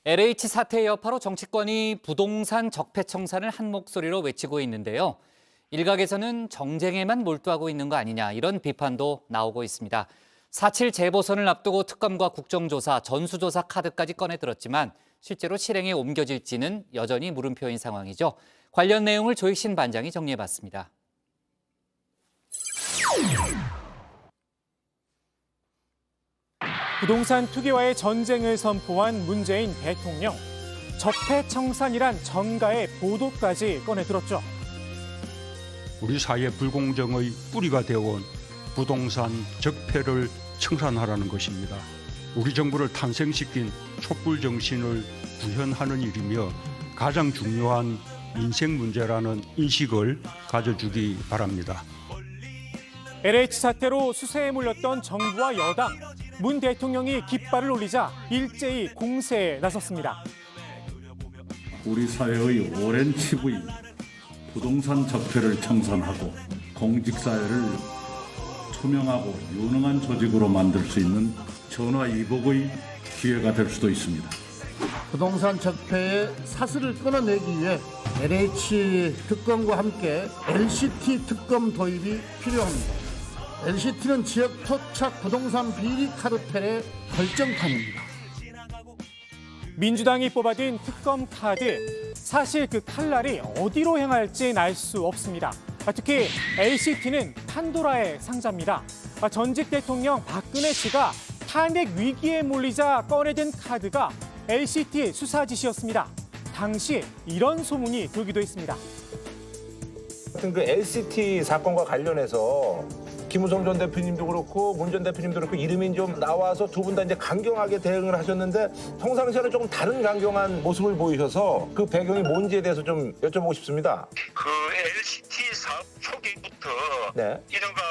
LH 사태 여파로 정치권이 부동산 적폐 청산을 한 목소리로 외치고 있는데요. 일각에서는 정쟁에만 몰두하고 있는 거 아니냐 이런 비판도 나오고 있습니다. 4.7 재보선을 앞두고 특검과 국정조사, 전수조사 카드까지 꺼내들었지만 실제로 실행에 옮겨질지는 여전히 물음표인 상황이죠. 관련 내용을 조익신 반장이 정리해봤습니다. 부동산 투기와의 전쟁을 선포한 문재인 대통령. 적폐청산이란 전가의 보도까지 꺼내들었죠. 우리 사회 불공정의 뿌리가 되어온 부동산 적폐를 청산하라는 것입니다. 우리 정부를 탄생시킨 촛불 정신을 구현하는 일이며 가장 중요한 인생 문제라는 인식을 가져주기 바랍니다. LH 사태로 수세에 몰렸던 정부와 여당. 문 대통령이 깃발을 올리자 일제히 공세에 나섰습니다. 우리 사회의 오랜 치부인 부동산 적폐를 청산하고 공직사회를 투명하고 유능한 조직으로 만들 수 있는 전화위복의 기회가 될 수도 있습니다. 부동산 적폐의 사슬을 끊어내기 위해 LH 특검과 함께 LCT 특검 도입이 필요합니다. LCT는 지역 토착 부동산 비리 카르텔의 결정판입니다. 민주당이 뽑아든 특검 카드. 사실 그 칼날이 어디로 향할진 알 수 없습니다. 특히 LCT는 판도라의 상자입니다. 전직 대통령 박근혜 씨가 탄핵 위기에 몰리자 꺼내든 카드가 LCT 수사 지시였습니다. 당시 이런 소문이 돌기도 했습니다. 하여튼 그 LCT 사건과 관련해서 김무성 전 대표님도 그렇고 문 전 대표님도 그렇고 이름이 좀 나와서 두 분 다 이제 강경하게 대응을 하셨는데 평상시와는 조금 다른 강경한 모습을 보이셔서 그 배경이 뭔지에 대해서 좀 여쭤보고 싶습니다. 그 LCT 사업 초기부터 네. 이른바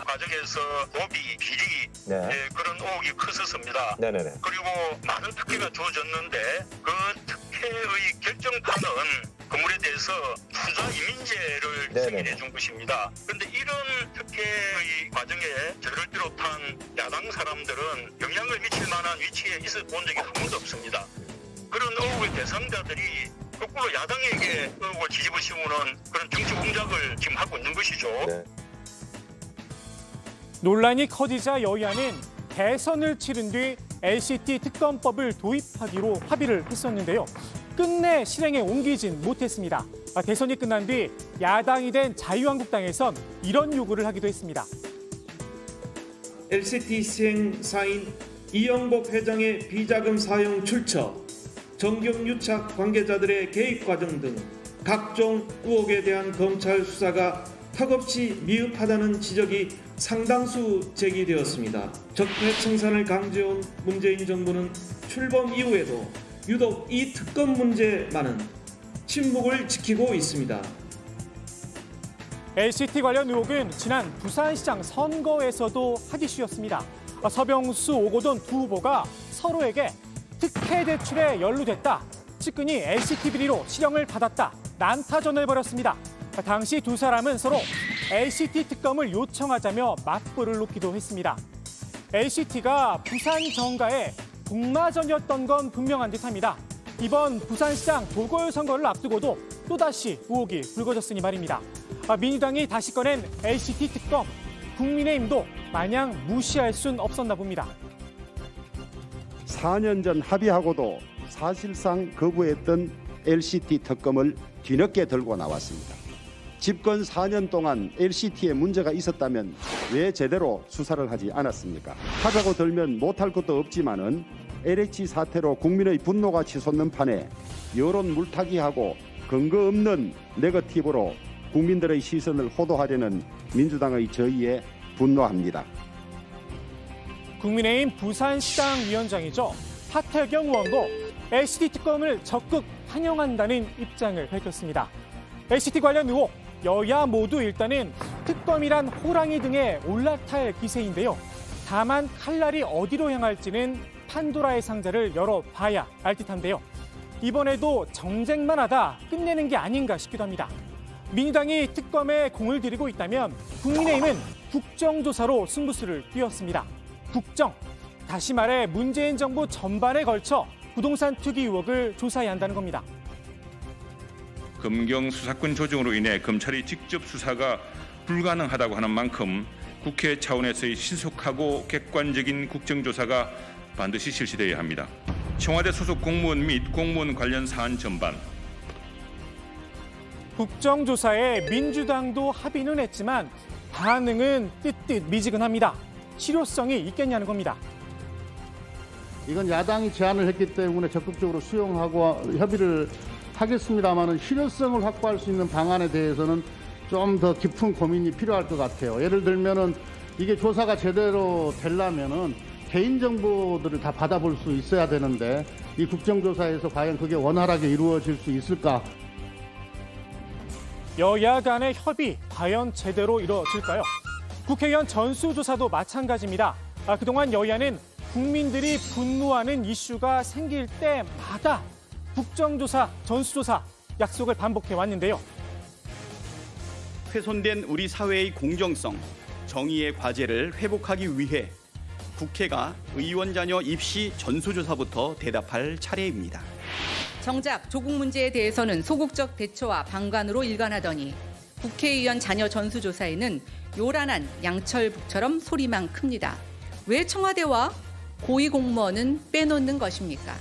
과정에서 고비, 비리 네. 그런 의혹이 컸었습니다. 네네네. 그리고 많은 특혜가 주어졌는데 그 특혜의 결정판은 건물에 대해서 투자 이민제를 네네네. 승인해 준 것입니다. 그런데 이런 특혜의 과정에 저를 비롯한 야당 사람들은 영향을 미칠 만한 위치에 있어 본 적이 한 번도 없습니다. 그런 의혹의 대상자들이 거꾸로 야당에게 의혹을 뒤집어 씌우는 그런 정치 공작을 지금 하고 있는 것이죠. 네. 논란이 커지자 여야는 대선을 치른 뒤 LCT 특검법을 도입하기로 합의를 했었는데요. 끝내 실행에 옮기진 못했습니다. 대선이 끝난 뒤 야당이 된 자유한국당에선 이런 요구를 하기도 했습니다. LCT 시행사인 이영복 회장의 비자금 사용 출처, 정경유착 관계자들의 개입 과정 등 각종 의혹에 대한 검찰 수사가 턱없이 미흡하다는 지적이 상당수 제기되었습니다. 적폐 청산을 강조해온 문재인 정부는 출범 이후에도 유독 이 특검 문제만은 침묵을 지키고 있습니다. LCT 관련 의혹은 지난 부산시장 선거에서도 핫이슈였습니다. 서병수, 오고돈 두 후보가 서로에게 특혜 대출에 연루됐다. 측근이 LCT 비리로 실형을 받았다. 난타전을 벌였습니다. 당시 두 사람은 서로 LCT 특검을 요청하자며 맞불을 놓기도 했습니다. LCT가 부산 정가의 복마전이었던 건 분명한 듯합니다. 이번 부산시장 보궐선거를 앞두고도 또다시 의혹이 불거졌으니 말입니다. 민주당이 다시 꺼낸 LCT 특검, 국민의힘도 마냥 무시할 순 없었나 봅니다. 4년 전 합의하고도 사실상 거부했던 LCT 특검을 뒤늦게 들고 나왔습니다. 집권 4년 동안 LCT에 문제가 있었다면 왜 제대로 수사를 하지 않았습니까? 하자고 들면 못할 것도 없지만은 LH 사태로 국민의 분노가 치솟는 판에 여론 물타기하고 근거 없는 네거티브로 국민들의 시선을 호도하려는 민주당의 저의에 분노합니다. 국민의힘 부산시장 위원장이죠. 하태경 의원도 LCT 특검을 적극 환영한다는 입장을 밝혔습니다. LCT 관련 의혹, 여야 모두 일단은 특검이란 호랑이 등에 올라탈 기세인데요. 다만 칼날이 어디로 향할지는 판도라의 상자를 열어봐야 알 듯한데요. 이번에도 정쟁만 하다 끝내는 게 아닌가 싶기도 합니다. 민주당이 특검에 공을 들이고 있다면 국민의힘은 국정조사로 승부수를 띄웠습니다. 국정, 다시 말해 문재인 정부 전반에 걸쳐 부동산 투기 의혹을 조사해야 한다는 겁니다. 검경 수사권 조정으로 인해 검찰이 직접 수사가 불가능하다고 하는 만큼 국회 차원에서의 신속하고 객관적인 국정조사가 반드시 실시되어야 합니다. 청와대 소속 공무원 및 공무원 관련 사안 전반, 국정조사에 민주당도 합의는 했지만 반응은 뜨뜻 미지근합니다. 실효성이 있겠냐는 겁니다. 이건 야당이 제안을 했기 때문에 적극적으로 수용하고 협의를 하겠습니다마는 실효성을 확보할 수 있는 방안에 대해서는 좀 더 깊은 고민이 필요할 것 같아요. 예를 들면은 이게 조사가 제대로 되려면은 개인 정보들을 다 받아볼 수 있어야 되는데 이 국정조사에서 과연 그게 원활하게 이루어질 수 있을까? 여야 간의 협의 과연 제대로 이루어질까요? 국회의원 전수조사도 마찬가지입니다. 그동안 여야는 국민들이 분노하는 이슈가 생길 때마다 국정조사, 전수조사 약속을 반복해 왔는데요. 훼손된 우리 사회의 공정성, 정의의 과제를 회복하기 위해 국회가 의원 자녀 입시 전수조사부터 대답할 차례입니다. 정작 조국 문제에 대해서는 소극적 대처와 방관으로 일관하더니 국회의원 자녀 전수조사에는 요란한 양철북처럼 소리만 큽니다. 왜 청와대와 고위공무원은 빼놓는 것입니까?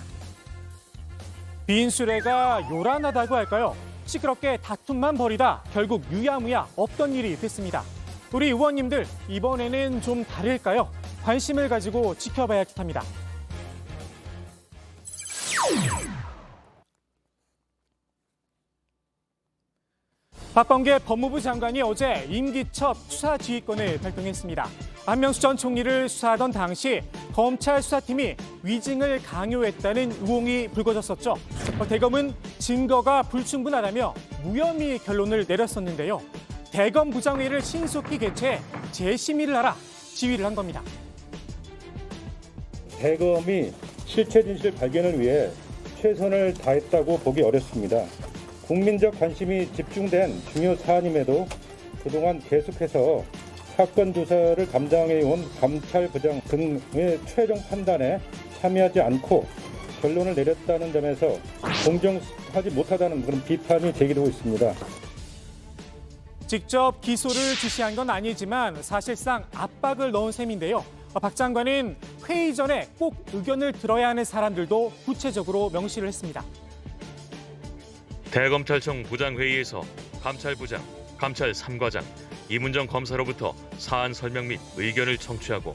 빈수레가 요란하다고 할까요? 시끄럽게 다툼만 벌이다 결국 유야무야 없던 일이 됐습니다. 우리 의원님들 이번에는 좀 다를까요? 관심을 가지고 지켜봐야 할 듯합니다. 박범계 법무부 장관이 어제 임기 첫 수사 지휘권을 발동했습니다. 한명수 전 총리를 수사하던 당시 검찰 수사팀이 위증을 강요했다는 의혹이 불거졌었죠. 대검은 증거가 불충분하다며 무혐의 결론을 내렸었는데요. 대검 부장회의를 신속히 개최해 재심의를 하라 지휘를 한 겁니다. 대검이 실체 진실 발견을 위해 최선을 다했다고 보기 어렵습니다. 국민적 관심이 집중된 중요 사안임에도 그동안 계속해서 사건 조사를 담당해온 감찰부장 등의 최종 판단에 참여하지 않고 결론을 내렸다는 점에서 공정하지 못하다는 그런 비판이 제기되고 있습니다. 직접 기소를 지시한 건 아니지만 사실상 압박을 넣은 셈인데요. 박 장관은 회의 전에 꼭 의견을 들어야 하는 사람들도 구체적으로 명시를 했습니다. 대검찰청 부장회의에서 감찰부장, 감찰 3과장, 이문정 검사로부터 사안 설명 및 의견을 청취하고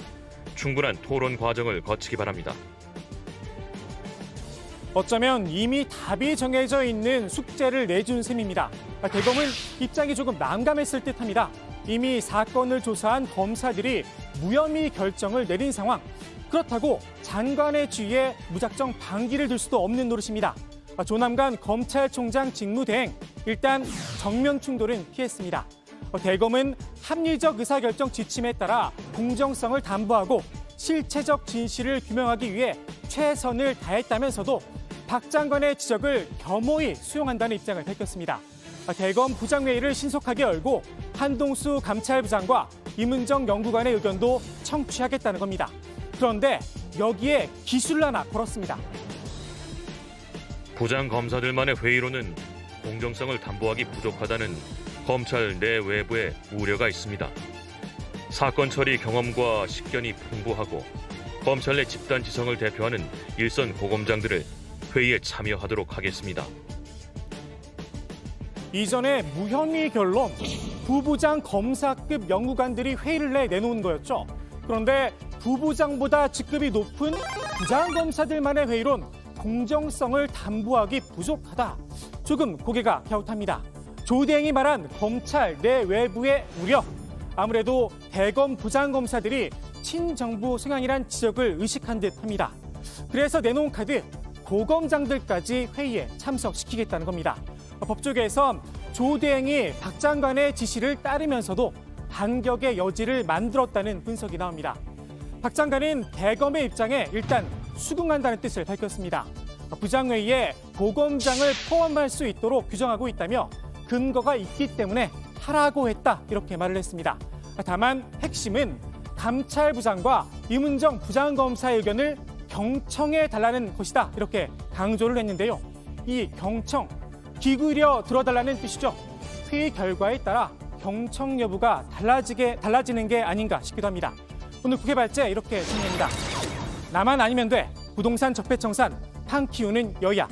충분한 토론 과정을 거치기 바랍니다. 어쩌면 이미 답이 정해져 있는 숙제를 내준 셈입니다. 대검은 입장이 조금 난감했을 듯합니다. 이미 사건을 조사한 검사들이 무혐의 결정을 내린 상황. 그렇다고 장관의 지위에 무작정 반기를 들 수도 없는 노릇입니다. 조남관 검찰총장 직무대행, 일단 정면 충돌은 피했습니다. 대검은 합리적 의사결정 지침에 따라 공정성을 담보하고 실체적 진실을 규명하기 위해 최선을 다했다면서도 박 장관의 지적을 겸허히 수용한다는 입장을 밝혔습니다. 대검 부장회의를 신속하게 열고 한동수 감찰부장과 이문정 연구관의 의견도 청취하겠다는 겁니다. 그런데 여기에 기술을 하나 걸었습니다. 부장 검사들만의 회의로는 공정성을 담보하기 부족하다는 검찰 내 외부의 우려가 있습니다. 사건 처리 경험과 식견이 풍부하고 검찰 내 집단 지성을 대표하는 일선 고검장들을 회의에 참여하도록 하겠습니다. 이전에 무혐의 결론, 부부장 검사급 연구관들이 회의를 내놓은 거였죠. 그런데 부부장보다 직급이 높은 부장검사들만의 회의론 공정성을 담보하기 부족하다. 조금 고개가 갸웃합니다. 조대행이 말한 검찰 내 외부의 우려. 아무래도 대검 부장검사들이 친정부 성향이란 지적을 의식한 듯합니다. 그래서 내놓은 카드, 고검장들까지 회의에 참석시키겠다는 겁니다. 법조계에선 조대행이 박 장관의 지시를 따르면서도 반격의 여지를 만들었다는 분석이 나옵니다. 박 장관은 대검의 입장에 일단 수긍한다는 뜻을 밝혔습니다. 부장회의에 고검장을 포함할 수 있도록 규정하고 있다며 근거가 있기 때문에 하라고 했다 이렇게 말을 했습니다. 다만 핵심은 감찰부장과 이문정 부장검사의 의견을 경청해 달라는 것이다 이렇게 강조를 했는데요. 이 경청, 귀 기울여 들어달라는 뜻이죠. 회의 결과에 따라 경청 여부가 달라지는 게 아닌가 싶기도 합니다. 오늘 국회 발제 이렇게 정리합니다. 나만 아니면 돼. 부동산 적폐청산 판 키우는 여야.